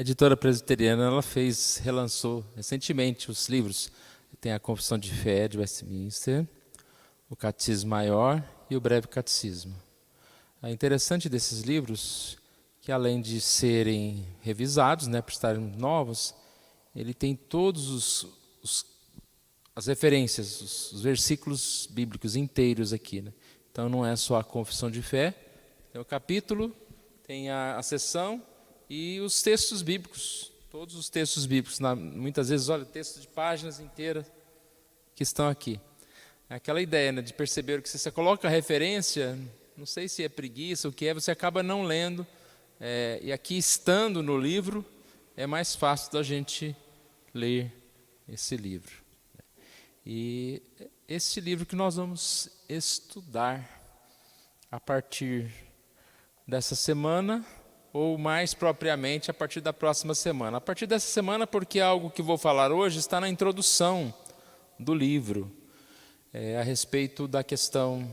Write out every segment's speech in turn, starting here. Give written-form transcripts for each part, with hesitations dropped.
editora presbiteriana, ela relançou recentemente os livros. Tem a Confissão de Fé de Westminster, o Catecismo Maior e o Breve Catecismo. É interessante desses livros que, além de serem revisados, por estarem novos, ele tem todos as referências, os versículos bíblicos inteiros aqui. Então não é só a confissão de fé, tem o capítulo, tem a seção e os textos bíblicos, todos os textos bíblicos. Muitas vezes, olha, textos de páginas inteiras que estão aqui. É aquela ideia de perceber que se você coloca a referência, não sei se é preguiça ou o que é, você acaba não lendo. E aqui, estando no livro, é mais fácil da gente ler esse livro. E esse livro que nós vamos estudar a partir dessa semana, ou mais propriamente a partir da próxima semana. A partir dessa semana, porque algo que vou falar hoje está na introdução do livro, a respeito da questão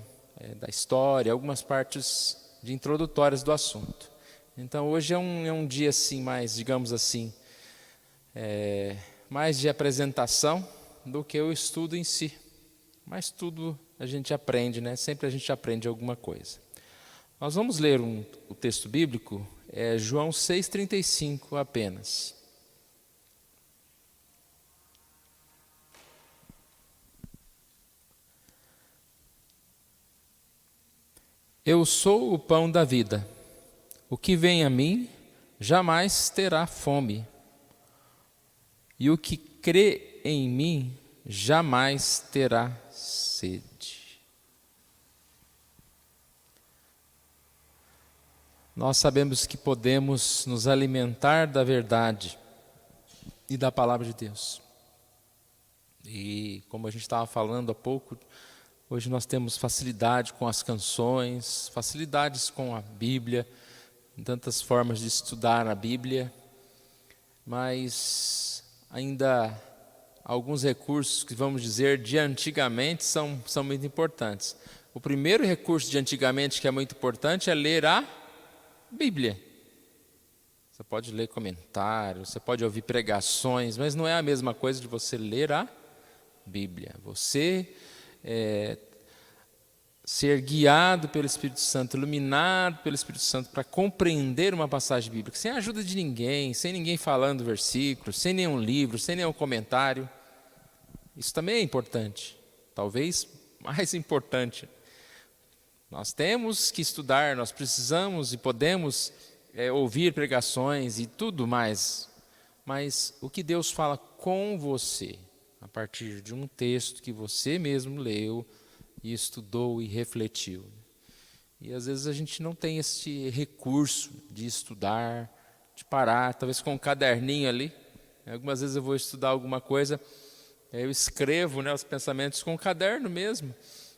da história, algumas partes introdutórias do assunto. Então hoje é um dia assim, mais, digamos assim, mais de apresentação do que o estudo em si. Mas tudo a gente aprende, Sempre a gente aprende alguma coisa. Nós vamos ler o texto bíblico, João 6,35 apenas. Eu sou o pão da vida. O que vem a mim jamais terá fome. E o que crê em mim jamais terá sede. Nós sabemos que podemos nos alimentar da verdade e da palavra de Deus. E como a gente estava falando há pouco, hoje nós temos facilidade com as canções, facilidades com a Bíblia, tantas formas de estudar a Bíblia, mas ainda alguns recursos que vamos dizer de antigamente são muito importantes. O primeiro recurso de antigamente que é muito importante é ler a Bíblia. Você pode ler comentários, você pode ouvir pregações, mas não é a mesma coisa de você ler a Bíblia. Você ser guiado pelo Espírito Santo, iluminado pelo Espírito Santo para compreender uma passagem bíblica, sem a ajuda de ninguém, sem ninguém falando versículo, sem nenhum livro, sem nenhum comentário. Isso também é importante, talvez mais importante. Nós temos que estudar, nós precisamos e podemos ouvir pregações e tudo mais, mas o que Deus fala com você, a partir de um texto que você mesmo leu, e estudou e refletiu. E às vezes a gente não tem esse recurso de estudar, de parar, talvez com um caderninho ali. Algumas vezes eu vou estudar alguma coisa, eu escrevo os pensamentos com um caderno mesmo,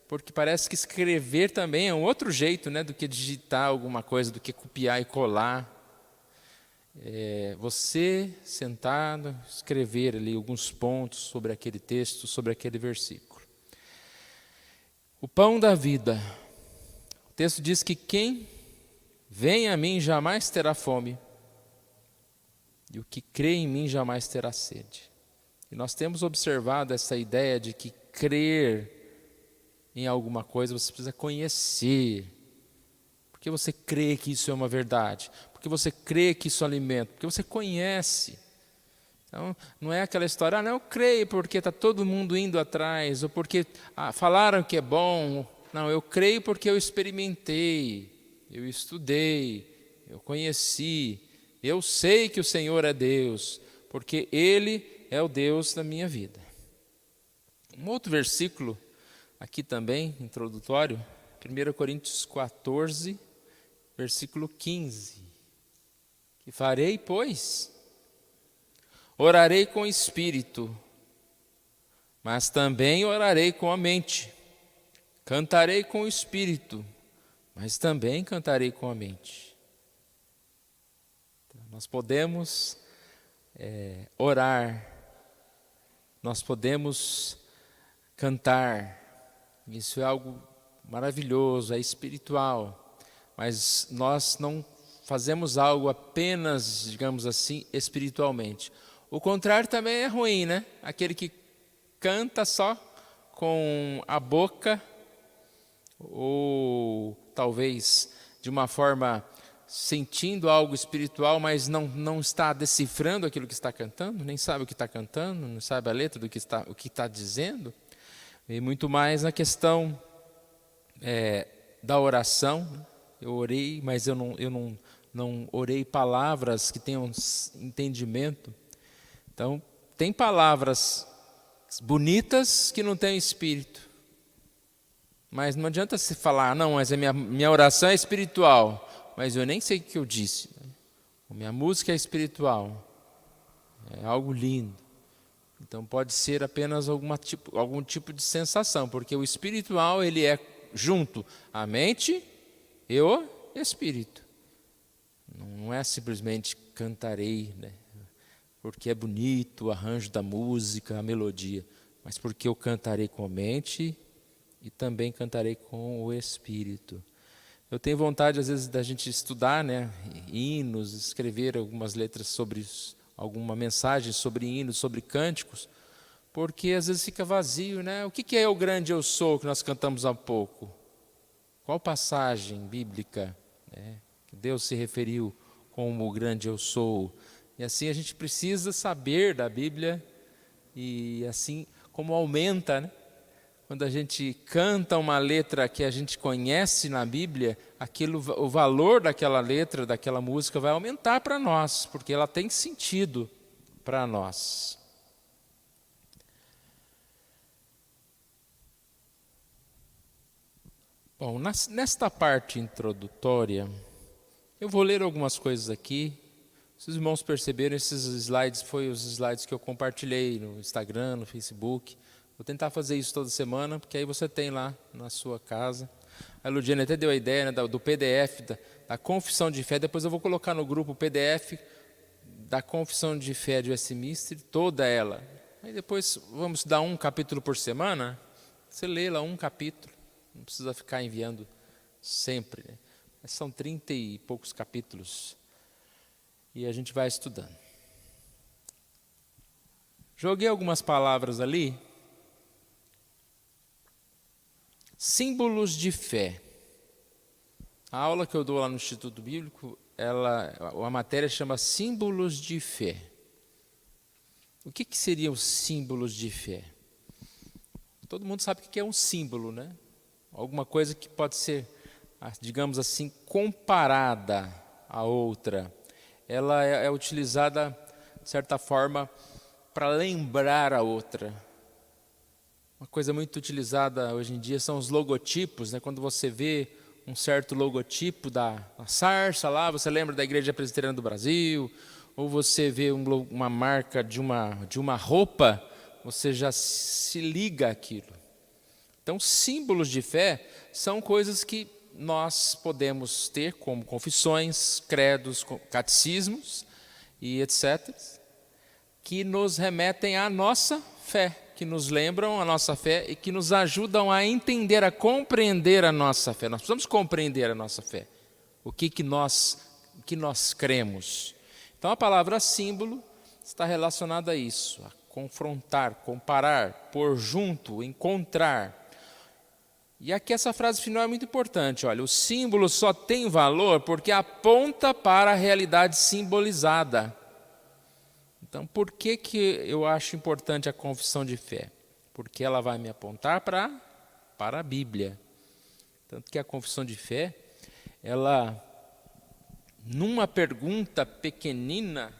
porque parece que escrever também é um outro jeito do que digitar alguma coisa, do que copiar e colar. Você sentado, escrever ali alguns pontos sobre aquele texto, sobre aquele versículo. O pão da vida. O texto diz que quem vem a mim jamais terá fome, e o que crê em mim jamais terá sede. E nós temos observado essa ideia de que crer em alguma coisa você precisa conhecer. Porque você crê que isso é uma verdade, porque você crê que isso alimenta, porque você conhece. Então, não é aquela história, não, eu creio porque está todo mundo indo atrás, ou porque falaram que é bom. Não, eu creio porque eu experimentei, eu estudei, eu conheci, eu sei que o Senhor é Deus, porque Ele é o Deus da minha vida. Um outro versículo, aqui também, introdutório, 1 Coríntios 14, versículo 15. Que farei, pois? Orarei com o espírito, mas também orarei com a mente. Cantarei com o espírito, mas também cantarei com a mente. Então, nós podemos orar, nós podemos cantar. Isso é algo maravilhoso, é espiritual, mas nós não fazemos algo apenas, digamos assim, espiritualmente. O contrário também é ruim, né? Aquele que canta só com a boca, ou talvez de uma forma sentindo algo espiritual, mas não está decifrando aquilo que está cantando, nem sabe o que está cantando, não sabe a letra do que está dizendo. E muito mais na questão da oração. Eu orei, mas eu não orei palavras que tenham entendimento. Então, tem palavras bonitas que não têm espírito. Mas não adianta se falar, não, mas a minha oração é espiritual, mas eu nem sei o que eu disse. A minha música é espiritual, é algo lindo. Então pode ser apenas algum tipo de sensação, porque o espiritual ele é junto à mente e o espírito. Não é simplesmente cantarei, né? Porque é bonito o arranjo da música, a melodia, mas porque eu cantarei com a mente e também cantarei com o espírito. Eu tenho vontade, às vezes, da gente estudar, né, hinos, escrever algumas letras sobre alguma mensagem sobre hinos, sobre cânticos, porque às vezes fica vazio, né? O que é o grande eu sou que nós cantamos há pouco? Qual passagem bíblica, né, que Deus se referiu como o grande eu sou? E assim a gente precisa saber da Bíblia, e assim como aumenta, né? Quando a gente canta uma letra que a gente conhece na Bíblia, o valor daquela letra, daquela música vai aumentar para nós, porque ela tem sentido para nós. Bom, nesta parte introdutória, eu vou ler algumas coisas aqui. Se os irmãos perceberam, esses slides foram os slides que eu compartilhei no Instagram, no Facebook. Vou tentar fazer isso toda semana, porque aí você tem lá na sua casa. A Ludiane até deu a ideia, né, do PDF, da Confissão de Fé. Depois eu vou colocar no grupo o PDF da Confissão de Fé de Westminster, toda ela. Aí depois vamos dar um capítulo por semana. Você lê lá um capítulo, não precisa ficar enviando sempre, né? Mas são 30 e poucos capítulos. E a gente vai estudando. Joguei algumas palavras ali. Símbolos de fé. A aula que eu dou lá no Instituto Bíblico, a matéria chama Símbolos de Fé. O que seriam os símbolos de fé? Todo mundo sabe o que é um símbolo, né? Alguma coisa que pode ser, digamos assim, comparada a outra. Ela é utilizada, de certa forma, para lembrar a outra. Uma coisa muito utilizada hoje em dia são os logotipos, né? Quando você vê um certo logotipo da Sarça lá, você lembra da Igreja Presbiteriana do Brasil, ou você vê uma marca de uma roupa, você já se liga àquilo. Então, símbolos de fé são coisas que nós podemos ter como confissões, credos, catecismos e etc., que nos remetem à nossa fé, que nos lembram a nossa fé e que nos ajudam a entender, a compreender a nossa fé. Nós precisamos compreender a nossa fé, o que nós cremos. Então, a palavra símbolo está relacionada a isso, a confrontar, comparar, pôr junto, encontrar. E aqui essa frase final é muito importante. Olha, o símbolo só tem valor porque aponta para a realidade simbolizada. Então, por que eu acho importante a confissão de fé? Porque ela vai me apontar para a Bíblia. Tanto que a confissão de fé, ela, numa pergunta pequenina,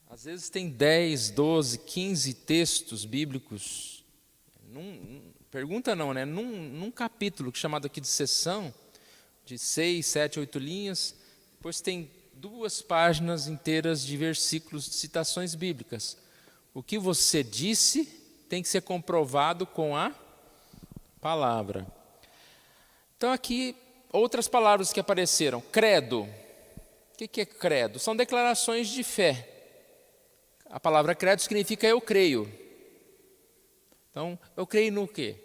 às vezes tem 10, 12, 15 textos bíblicos. Pergunta não, né? Num capítulo chamado aqui de sessão, de 6, 7, 8 linhas, depois tem 2 páginas inteiras de versículos, de citações bíblicas. O que você disse tem que ser comprovado com a palavra. Então aqui, outras palavras que apareceram. Credo. O que é credo? São declarações de fé. A palavra credo significa eu creio. Então, eu creio no quê?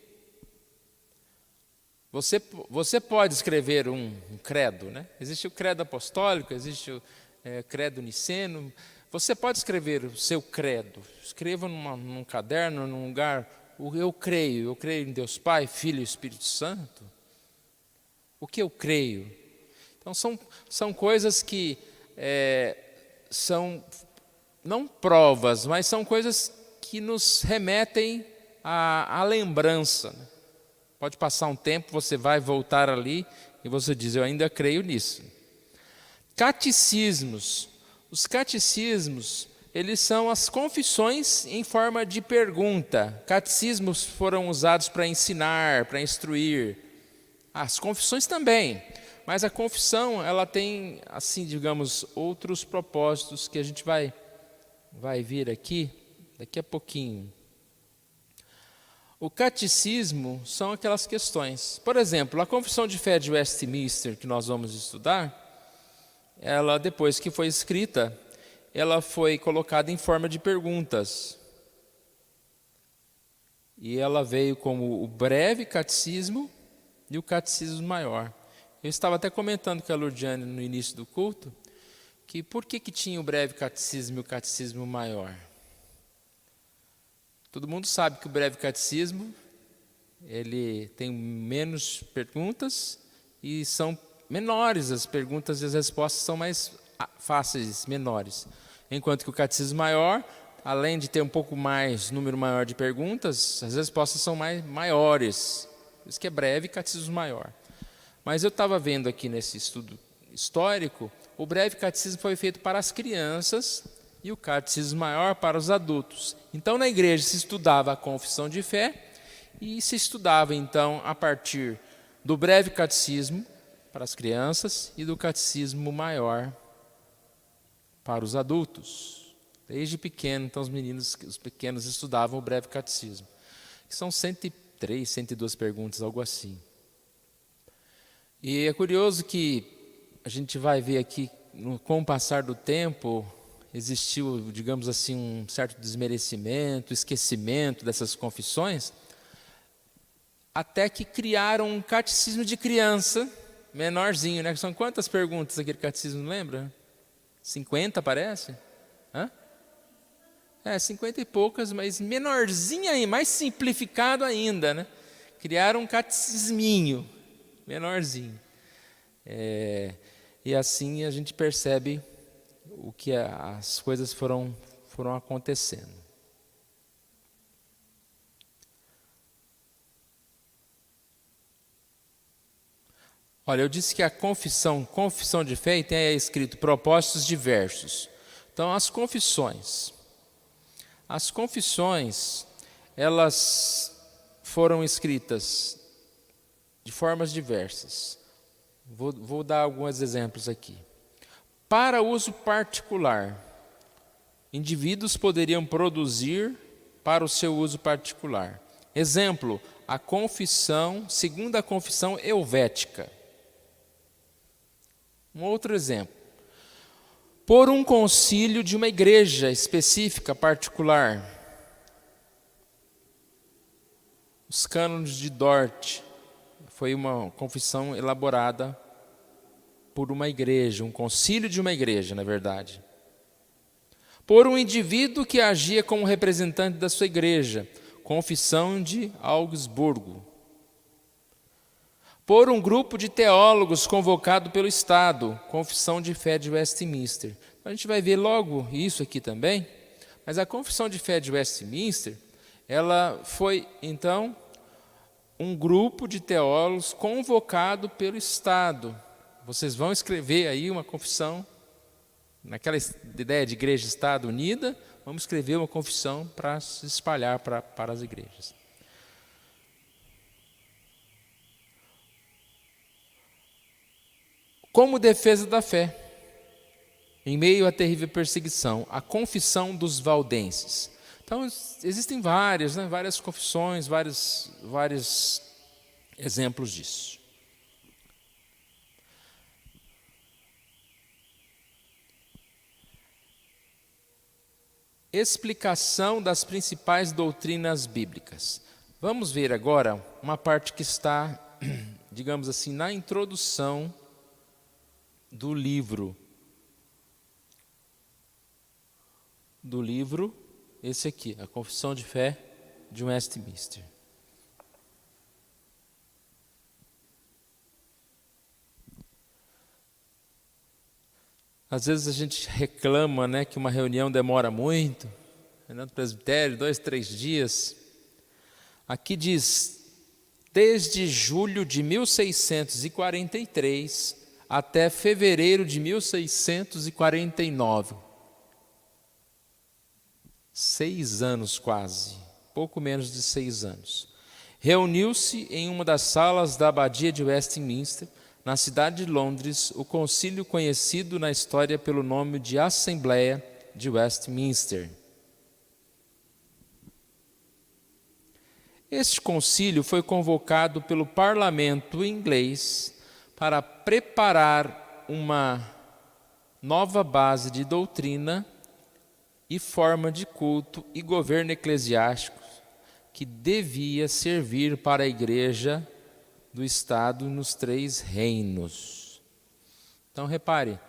Você pode escrever um credo, né? Existe o credo apostólico, existe o credo niceno. Você pode escrever o seu credo. Escreva num caderno, num lugar. Eu creio em Deus Pai, Filho e Espírito Santo. O que eu creio? Então são coisas que são não provas, mas são coisas que nos remetem à lembrança, né? Pode passar um tempo, você vai voltar ali e você diz, eu ainda creio nisso. Catecismos. Os catecismos, eles são as confissões em forma de pergunta. Catecismos foram usados para ensinar, para instruir. As confissões também, mas a confissão, ela tem, assim, digamos, outros propósitos que a gente vai vir aqui, daqui a pouquinho. O catecismo são aquelas questões. Por exemplo, a Confissão de Fé de Westminster, que nós vamos estudar, ela, depois que foi escrita, ela foi colocada em forma de perguntas. E ela veio como o breve catecismo e o catecismo maior. Eu estava até comentando com a Lourdiane no início do culto, que por que tinha o breve catecismo e o catecismo maior? Todo mundo sabe que o breve catecismo, ele tem menos perguntas e são menores as perguntas e as respostas são mais fáceis, menores. Enquanto que o catecismo maior, além de ter um pouco mais, número maior de perguntas, as respostas são maiores. Por isso que é breve catecismo maior. Mas eu estava vendo aqui nesse estudo histórico, o breve catecismo foi feito para as crianças e o catecismo maior para os adultos. Então, na igreja se estudava a confissão de fé e se estudava, então, a partir do breve catecismo para as crianças e do catecismo maior para os adultos. Desde pequeno, então, os pequenos estudavam o breve catecismo, que são 103, 102 perguntas, algo assim. E é curioso que a gente vai ver aqui, com o passar do tempo, existiu, digamos assim, um certo desmerecimento, esquecimento dessas confissões, até que criaram um catecismo de criança, menorzinho, né? São quantas perguntas aquele catecismo, lembra? 50, parece? 50 e poucas, mas menorzinho aí, mais simplificado ainda, né? Criaram um catecisminho, menorzinho. E assim a gente percebe o que as coisas foram acontecendo. Olha, eu disse que a confissão de fé, tem aí escrito propósitos diversos. Então, as confissões, elas foram escritas de formas diversas. Vou dar alguns exemplos aqui. Para uso particular, indivíduos poderiam produzir para o seu uso particular. Exemplo, segunda confissão helvética. Um outro exemplo. Por um concílio de uma igreja específica, particular. Os cânones de Dort. Foi uma confissão elaborada por uma igreja, um concílio de uma igreja, na verdade. Por um indivíduo que agia como representante da sua igreja, confissão de Augsburgo. Por um grupo de teólogos convocado pelo Estado, confissão de fé de Westminster. A gente vai ver logo isso aqui também, mas a confissão de fé de Westminster, ela foi, então, um grupo de teólogos convocado pelo Estado. Vocês vão escrever aí uma confissão, naquela ideia de igreja-estado unida, vamos escrever uma confissão para se espalhar para as igrejas. Como defesa da fé, em meio à terrível perseguição, a confissão dos valdenses. Então, existem várias confissões, vários exemplos disso. Explicação das principais doutrinas bíblicas. Vamos ver agora uma parte que está, digamos assim, na introdução do livro. Esse aqui, a Confissão de Fé de Westminster. Às vezes a gente reclama, né, que uma reunião demora muito, no presbitério, 2, 3 dias. Aqui diz, desde julho de 1643 até fevereiro de 1649. 6 anos quase, pouco menos de 6 anos. Reuniu-se em uma das salas da Abadia de Westminster, na cidade de Londres, o concílio conhecido na história pelo nome de Assembleia de Westminster. Este concílio foi convocado pelo parlamento inglês para preparar uma nova base de doutrina e forma de culto e governo eclesiástico que devia servir para a igreja do Estado nos 3 reinos. Então, repare,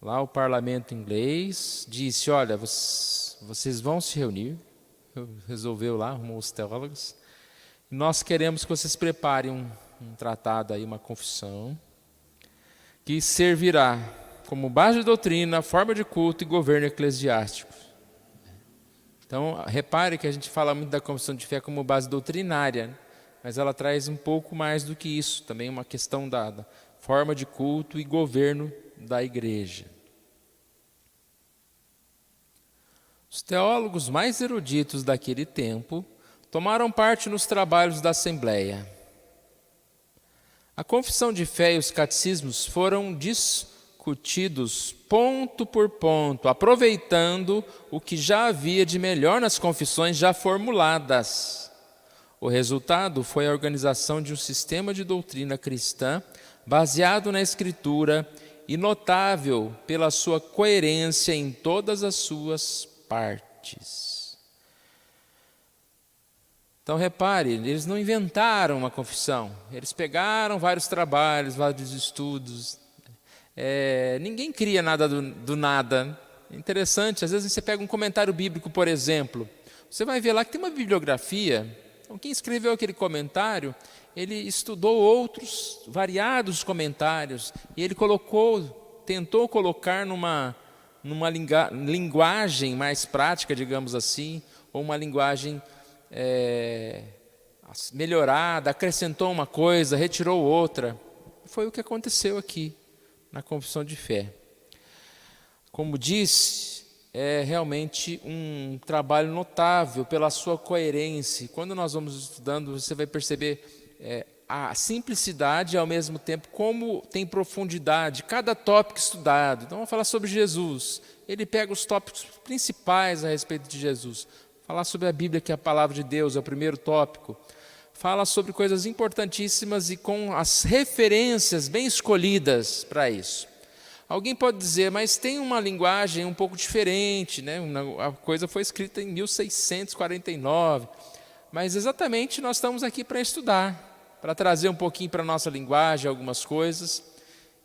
lá o parlamento inglês disse, olha, vocês vão se reunir, resolveu lá, arrumou os teólogos, e nós queremos que vocês preparem um tratado, aí, uma confissão, que servirá como base de doutrina, forma de culto e governo eclesiástico. Então, repare que a gente fala muito da confissão de fé como base doutrinária, né? Mas ela traz um pouco mais do que isso, também uma questão da forma de culto e governo da igreja. Os teólogos mais eruditos daquele tempo tomaram parte nos trabalhos da Assembleia. A confissão de fé e os catecismos foram discutidos ponto por ponto, aproveitando o que já havia de melhor nas confissões já formuladas. O resultado foi a organização de um sistema de doutrina cristã baseado na Escritura e notável pela sua coerência em todas as suas partes. Então, repare, eles não inventaram uma confissão. Eles pegaram vários trabalhos, vários estudos. Ninguém cria nada do nada. Interessante, às vezes você pega um comentário bíblico, por exemplo. Você vai ver lá que tem uma bibliografia. Então, quem escreveu aquele comentário, ele estudou outros variados comentários e ele tentou colocar numa linguagem mais prática, digamos assim, ou uma linguagem melhorada, acrescentou uma coisa, retirou outra. Foi o que aconteceu aqui na confissão de fé. Como disse, é realmente um trabalho notável pela sua coerência. Quando nós vamos estudando, você vai perceber a simplicidade e, ao mesmo tempo, como tem profundidade cada tópico estudado. Então, vamos falar sobre Jesus. Ele pega os tópicos principais a respeito de Jesus. Falar sobre a Bíblia, que é a palavra de Deus, é o primeiro tópico. Fala sobre coisas importantíssimas e com as referências bem escolhidas para isso. Alguém pode dizer, mas tem uma linguagem um pouco diferente, né? A coisa foi escrita em 1649. Mas exatamente nós estamos aqui para estudar, para trazer um pouquinho para a nossa linguagem algumas coisas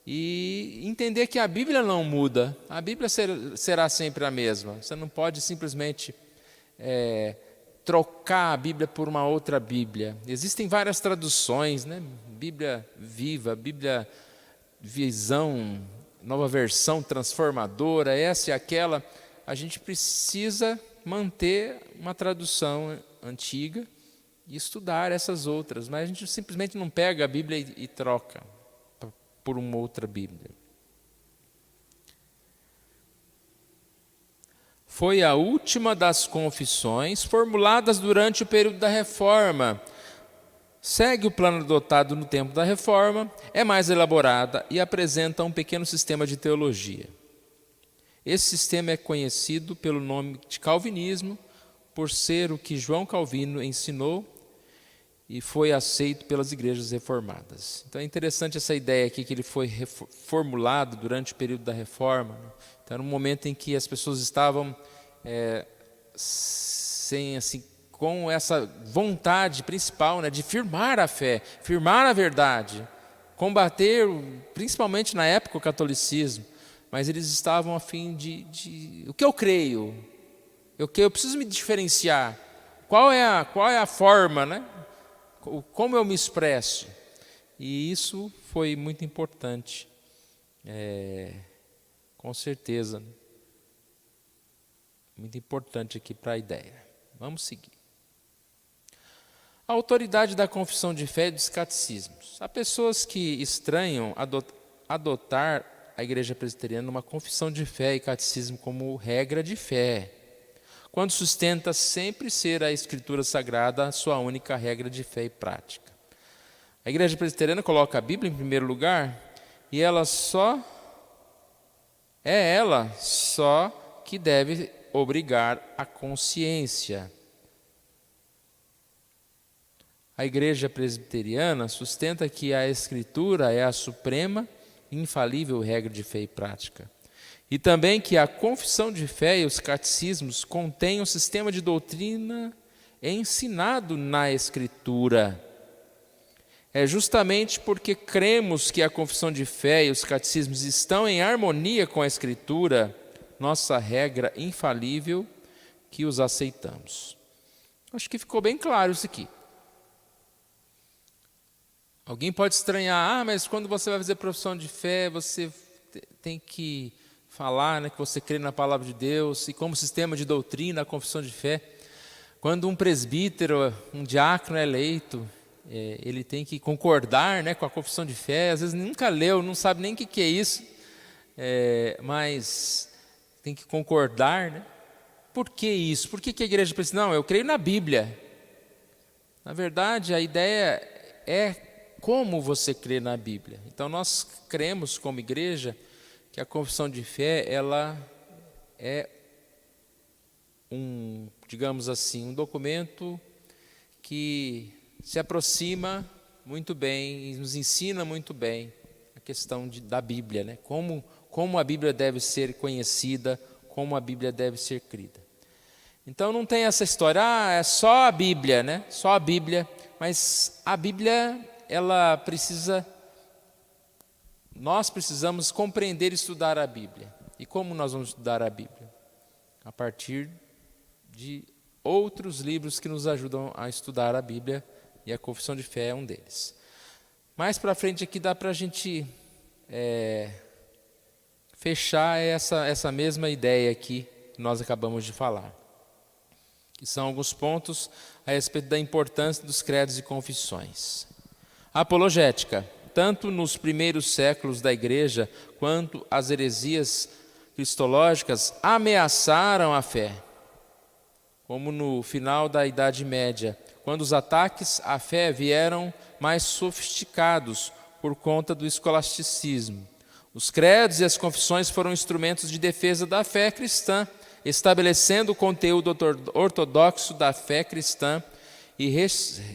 e entender que a Bíblia não muda. A Bíblia será sempre a mesma. Você não pode simplesmente trocar a Bíblia por uma outra Bíblia. Existem várias traduções, né? Bíblia Viva, Bíblia Visão, Nova Versão Transformadora, essa e aquela. A gente precisa manter uma tradução antiga e estudar essas outras, mas a gente simplesmente não pega a Bíblia e troca por uma outra Bíblia. Foi a última das confissões formuladas durante o período da Reforma. Segue o plano adotado no tempo da Reforma, é mais elaborada e apresenta um pequeno sistema de teologia. Esse sistema é conhecido pelo nome de calvinismo, por ser o que João Calvino ensinou e foi aceito pelas igrejas reformadas. Então é interessante essa ideia aqui que ele foi formulado durante o período da Reforma. Então, no momento em que as pessoas estavam sem assim com essa vontade principal, né, de firmar a fé, firmar a verdade, combater, principalmente na época, o catolicismo, mas eles estavam a fim de o que eu creio, eu preciso me diferenciar, qual é a forma, né, como eu me expresso, e isso foi muito importante, com certeza, muito importante aqui para a ideia. Vamos seguir. A autoridade da confissão de fé e dos catecismos. Há pessoas que estranham adotar a Igreja Presbiteriana uma confissão de fé e catecismo como regra de fé, quando sustenta sempre ser a Escritura Sagrada a sua única regra de fé e prática. A Igreja Presbiteriana coloca a Bíblia em primeiro lugar e ela só que deve obrigar a consciência. A Igreja Presbiteriana sustenta que a Escritura é a suprema e infalível regra de fé e prática. E também que a confissão de fé e os catecismos contêm um sistema de doutrina ensinado na Escritura. É justamente porque cremos que a confissão de fé e os catecismos estão em harmonia com a Escritura, nossa regra infalível, que os aceitamos. Acho que ficou bem claro isso aqui. Alguém pode estranhar, mas quando você vai fazer profissão de fé, você tem que falar, né, que você crê na palavra de Deus, e como sistema de doutrina, a confissão de fé. Quando um presbítero, um diácono é eleito, ele tem que concordar, né, com a confissão de fé, às vezes nunca leu, não sabe nem o que é isso, mas tem que concordar, né? Por que isso? Por que a igreja precisa? Não, eu creio na Bíblia. Na verdade, a ideia é como você crê na Bíblia. Então, nós cremos como igreja que a confissão de fé, ela é digamos assim, um documento que se aproxima muito bem e nos ensina muito bem a questão da Bíblia, né? Como a Bíblia deve ser conhecida, como a Bíblia deve ser crida. Então não tem essa história, é só a Bíblia, né? Só a Bíblia, mas a Bíblia, nós precisamos compreender e estudar a Bíblia. E como nós vamos estudar a Bíblia? A partir de outros livros que nos ajudam a estudar a Bíblia, e a confissão de fé é um deles. Mais para frente aqui dá para a gente fechar essa mesma ideia aqui que nós acabamos de falar, que são alguns pontos a respeito da importância dos credos e confissões. A apologética, tanto nos primeiros séculos da igreja, quanto as heresias cristológicas ameaçaram a fé, como no final da Idade Média, quando os ataques à fé vieram mais sofisticados por conta do escolasticismo. Os credos e as confissões foram instrumentos de defesa da fé cristã, estabelecendo o conteúdo ortodoxo da fé cristã e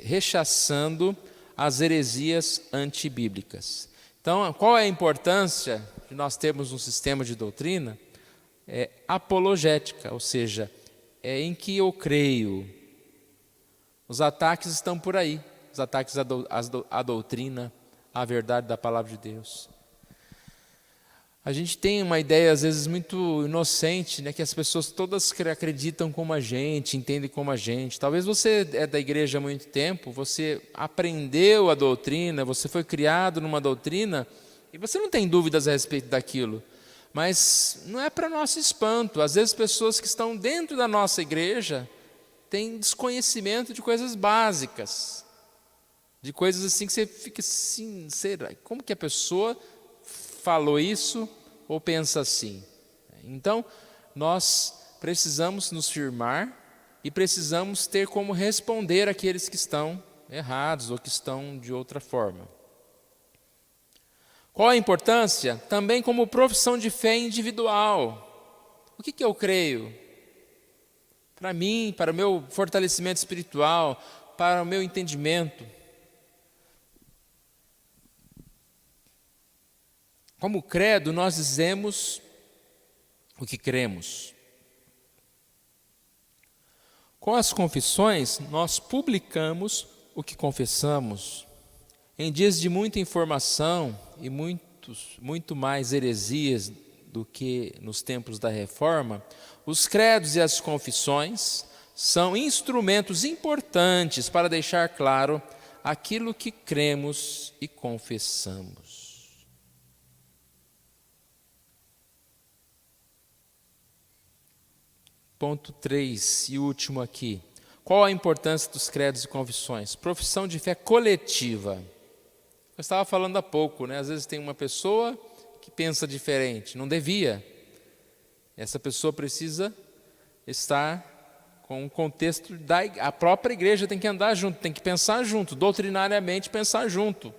rechaçando as heresias antibíblicas. Então, qual é a importância de nós termos um sistema de doutrina? É apologética, ou seja, é em que eu creio. Os ataques estão por aí, os ataques à doutrina, à verdade da palavra de Deus. A gente tem uma ideia, às vezes, muito inocente, né, que as pessoas todas acreditam como a gente, entendem como a gente. Talvez você é da igreja há muito tempo, você aprendeu a doutrina, você foi criado numa doutrina, e você não tem dúvidas a respeito daquilo. Mas não é para nosso espanto. Às vezes, pessoas que estão dentro da nossa igreja têm desconhecimento de coisas básicas, de coisas assim que você fica assim, será? Como que a pessoa falou isso ou pensa assim? Então, nós precisamos nos firmar e precisamos ter como responder aqueles que estão errados ou que estão de outra forma. Qual a importância? Também como profissão de fé individual. O que eu creio? Para mim, para o meu fortalecimento espiritual, para o meu entendimento. Como credo, nós dizemos o que cremos. Com as confissões, nós publicamos o que confessamos. Em dias de muita informação e muito mais heresias do que nos tempos da Reforma, os credos e as confissões são instrumentos importantes para deixar claro aquilo que cremos e confessamos. Ponto 3 e último aqui. Qual a importância dos credos e confissões? Profissão de fé coletiva. Eu estava falando há pouco, né? Às vezes tem uma pessoa que pensa diferente, não devia. Essa pessoa precisa estar com o contexto a própria igreja tem que andar junto, tem que pensar junto, doutrinariamente pensar junto.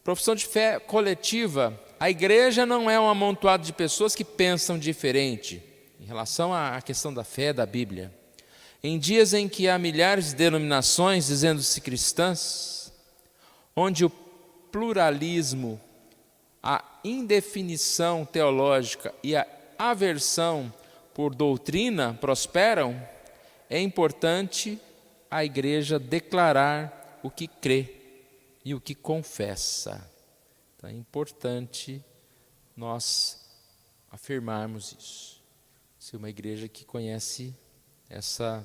Profissão de fé coletiva. A igreja não é um amontoado de pessoas que pensam diferente em relação à questão da fé da Bíblia. Em dias em que há milhares de denominações dizendo-se cristãs, onde o pluralismo, a indefinição teológica e a aversão por doutrina prosperam, é importante a igreja declarar o que crê e o que confessa. Então é importante nós afirmarmos isso. Ser uma igreja que conhece essa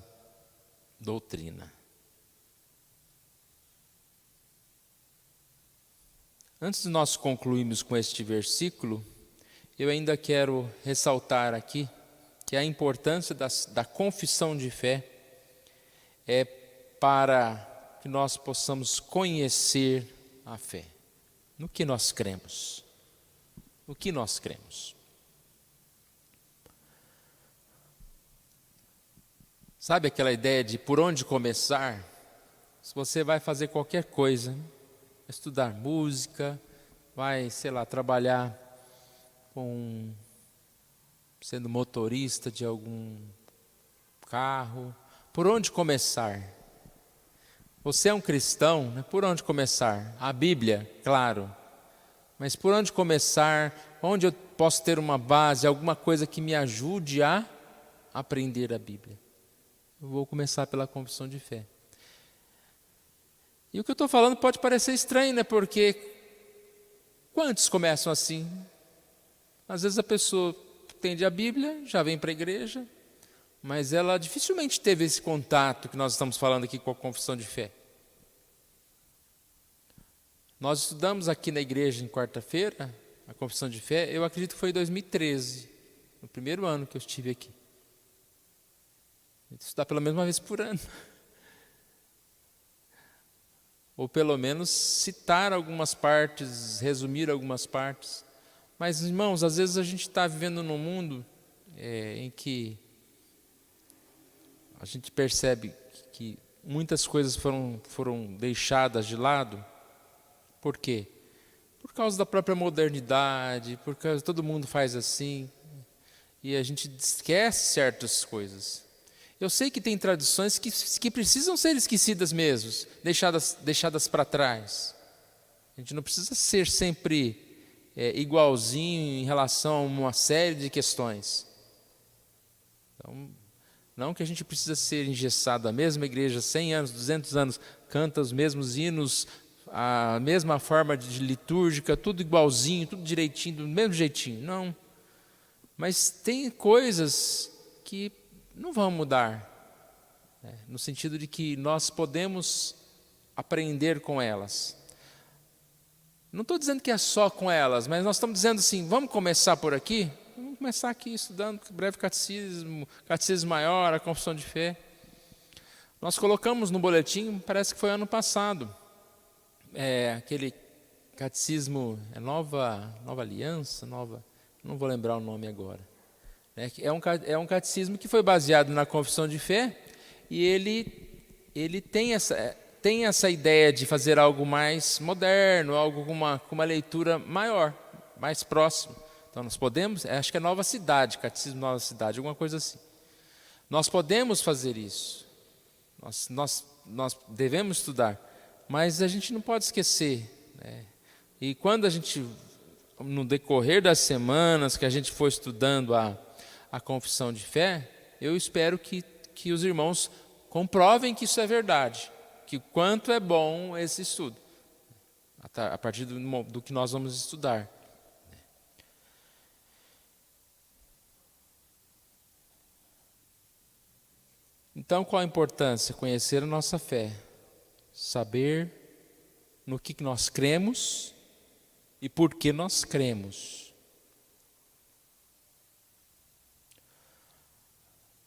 doutrina. Antes de nós concluirmos com este versículo, eu ainda quero ressaltar aqui que a importância da confissão de fé é para que nós possamos conhecer a fé. No que nós cremos? No que nós cremos? Sabe aquela ideia de por onde começar? Se você vai fazer qualquer coisa, estudar música, vai, sei lá, trabalhar sendo motorista de algum carro, por onde começar? Você é um cristão, né? Por onde começar? A Bíblia, claro, mas por onde começar? Onde eu posso ter uma base, alguma coisa que me ajude a aprender a Bíblia? Eu vou começar pela confissão de fé. E o que eu estou falando pode parecer estranho, né? Porque quantos começam assim? Às vezes a pessoa entende a Bíblia, já vem para a igreja, mas ela dificilmente teve esse contato que nós estamos falando aqui com a confissão de fé. Nós estudamos aqui na igreja em quarta-feira a confissão de fé, eu acredito que foi em 2013, no primeiro ano que eu estive aqui. Estudar pela mesma vez por ano. Ou pelo menos citar algumas partes, resumir algumas partes. Mas, irmãos, às vezes a gente está vivendo num mundo em que a gente percebe que muitas coisas foram deixadas de lado. Por quê? Por causa da própria modernidade, por causa todo mundo faz assim, e a gente esquece certas coisas. Eu sei que tem tradições que precisam ser esquecidas mesmo, deixadas para trás. A gente não precisa ser sempre igualzinho em relação a uma série de questões. Então, não que a gente precisa ser engessado, a mesma igreja, 100 anos, 200 anos, canta os mesmos hinos, a mesma forma de litúrgica, tudo igualzinho, tudo direitinho, do mesmo jeitinho. Não. Mas tem coisas que não vão mudar, no sentido de que nós podemos aprender com elas. Não estou dizendo que é só com elas, mas nós estamos dizendo assim, vamos começar por aqui? Vamos começar aqui estudando breve catecismo maior, a confissão de fé. Nós colocamos no boletim, parece que foi ano passado, aquele catecismo, Nova Aliança, não vou lembrar o nome agora. É um catecismo que foi baseado na confissão de fé e ele tem essa ideia de fazer algo mais moderno, algo com uma leitura maior, mais próximo. Então nós podemos, acho que é Nova Cidade, catecismo Nova Cidade, alguma coisa assim. Nós podemos fazer isso, nós devemos estudar, mas a gente não pode esquecer, né? E quando a gente, no decorrer das semanas que a gente for estudando a confissão de fé, eu espero que os irmãos comprovem que isso é verdade, que quanto é bom esse estudo, a partir do que nós vamos estudar. Então, qual a importância? Conhecer a nossa fé, saber no que nós cremos e por que nós cremos.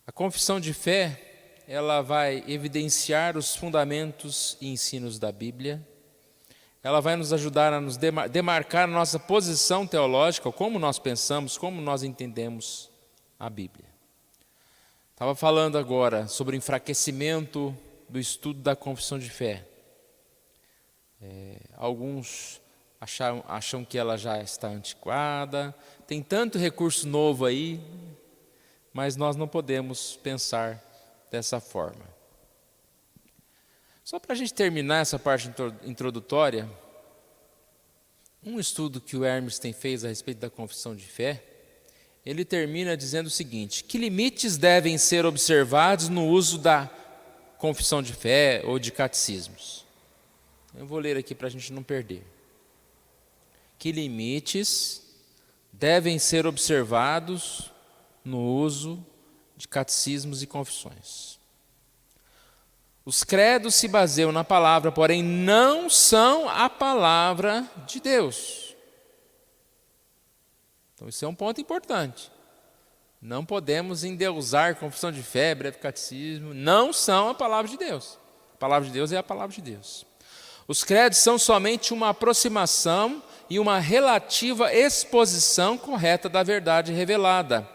A confissão de fé, ela vai evidenciar os fundamentos e ensinos da Bíblia. Ela vai nos ajudar a nos demarcar a nossa posição teológica, como nós pensamos, como nós entendemos a Bíblia. Estava falando agora sobre o enfraquecimento do estudo da confissão de fé. Alguns acham que ela já está antiquada, tem tanto recurso novo aí, mas nós não podemos pensar dessa forma. Só para a gente terminar essa parte introdutória, um estudo que o Hermes fez a respeito da confissão de fé, ele termina dizendo o seguinte: que limites devem ser observados no uso da confissão de fé ou de catecismos? Eu vou ler aqui para a gente não perder. Que limites devem ser observados no uso de catecismos e confissões? Os credos se baseiam na palavra, porém não são a palavra de Deus. Então isso é um ponto importante. Não podemos endeusar confissão de fé, breve catecismo, não são a palavra de Deus. A palavra de Deus é a palavra de Deus. Os credos são somente uma aproximação e uma relativa exposição correta da verdade revelada.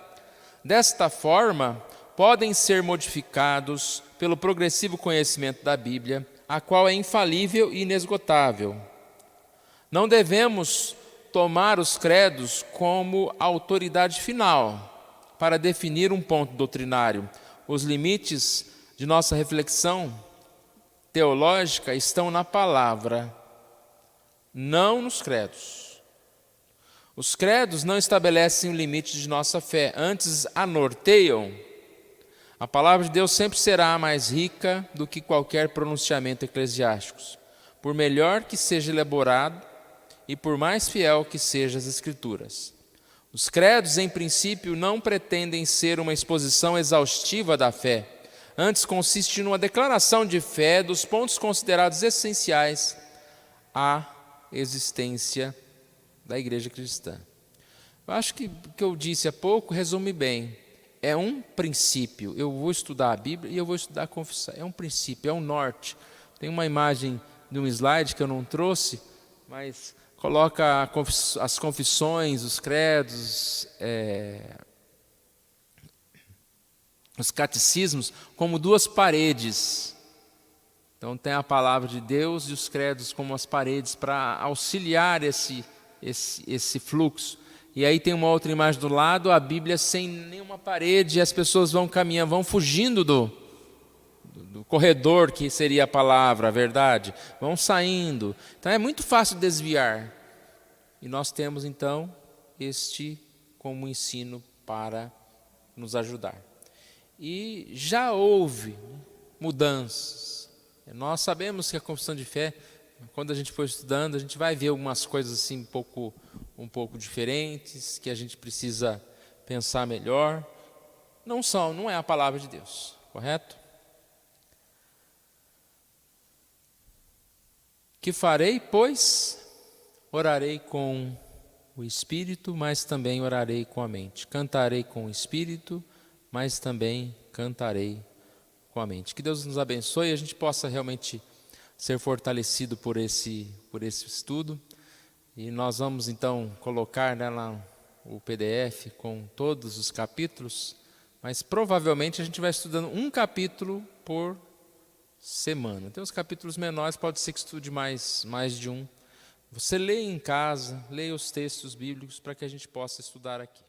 Desta forma, podem ser modificados pelo progressivo conhecimento da Bíblia, a qual é infalível e inesgotável. Não devemos tomar os credos como autoridade final para definir um ponto doutrinário. Os limites de nossa reflexão teológica estão na palavra, não nos credos. Os credos não estabelecem o limite de nossa fé, antes a norteiam. A palavra de Deus sempre será mais rica do que qualquer pronunciamento eclesiástico, por melhor que seja elaborado e por mais fiel que sejam as Escrituras. Os credos, em princípio, não pretendem ser uma exposição exaustiva da fé. Antes, consiste numa declaração de fé dos pontos considerados essenciais à existência da igreja cristã. Eu acho que o que eu disse há pouco resume bem. É um princípio. Eu vou estudar a Bíblia e eu vou estudar a confissão. É um princípio, é um norte. Tem uma imagem de um slide que eu não trouxe, mas coloca as confissões, os credos, os catecismos como duas paredes. Então tem a palavra de Deus e os credos como as paredes para auxiliar esse fluxo. E aí tem uma outra imagem do lado, a Bíblia sem nenhuma parede, e as pessoas vão caminhando, vão fugindo do corredor que seria a palavra, a verdade, vão saindo. Então é muito fácil desviar. E nós temos então este como ensino para nos ajudar. E já houve mudanças. Nós sabemos que a confissão de fé, quando a gente for estudando, a gente vai ver algumas coisas assim um pouco diferentes, que a gente precisa pensar melhor. Não é a palavra de Deus, correto? Que farei, pois? Orarei com o Espírito, mas também orarei com a mente. Cantarei com o Espírito, mas também cantarei com a mente. Que Deus nos abençoe e a gente possa realmente ser fortalecido por esse estudo. E nós vamos então colocar lá o PDF com todos os capítulos, mas provavelmente a gente vai estudando um capítulo por semana. Tem os capítulos menores, pode ser que estude mais de um. Você leia em casa, leia os textos bíblicos para que a gente possa estudar aqui.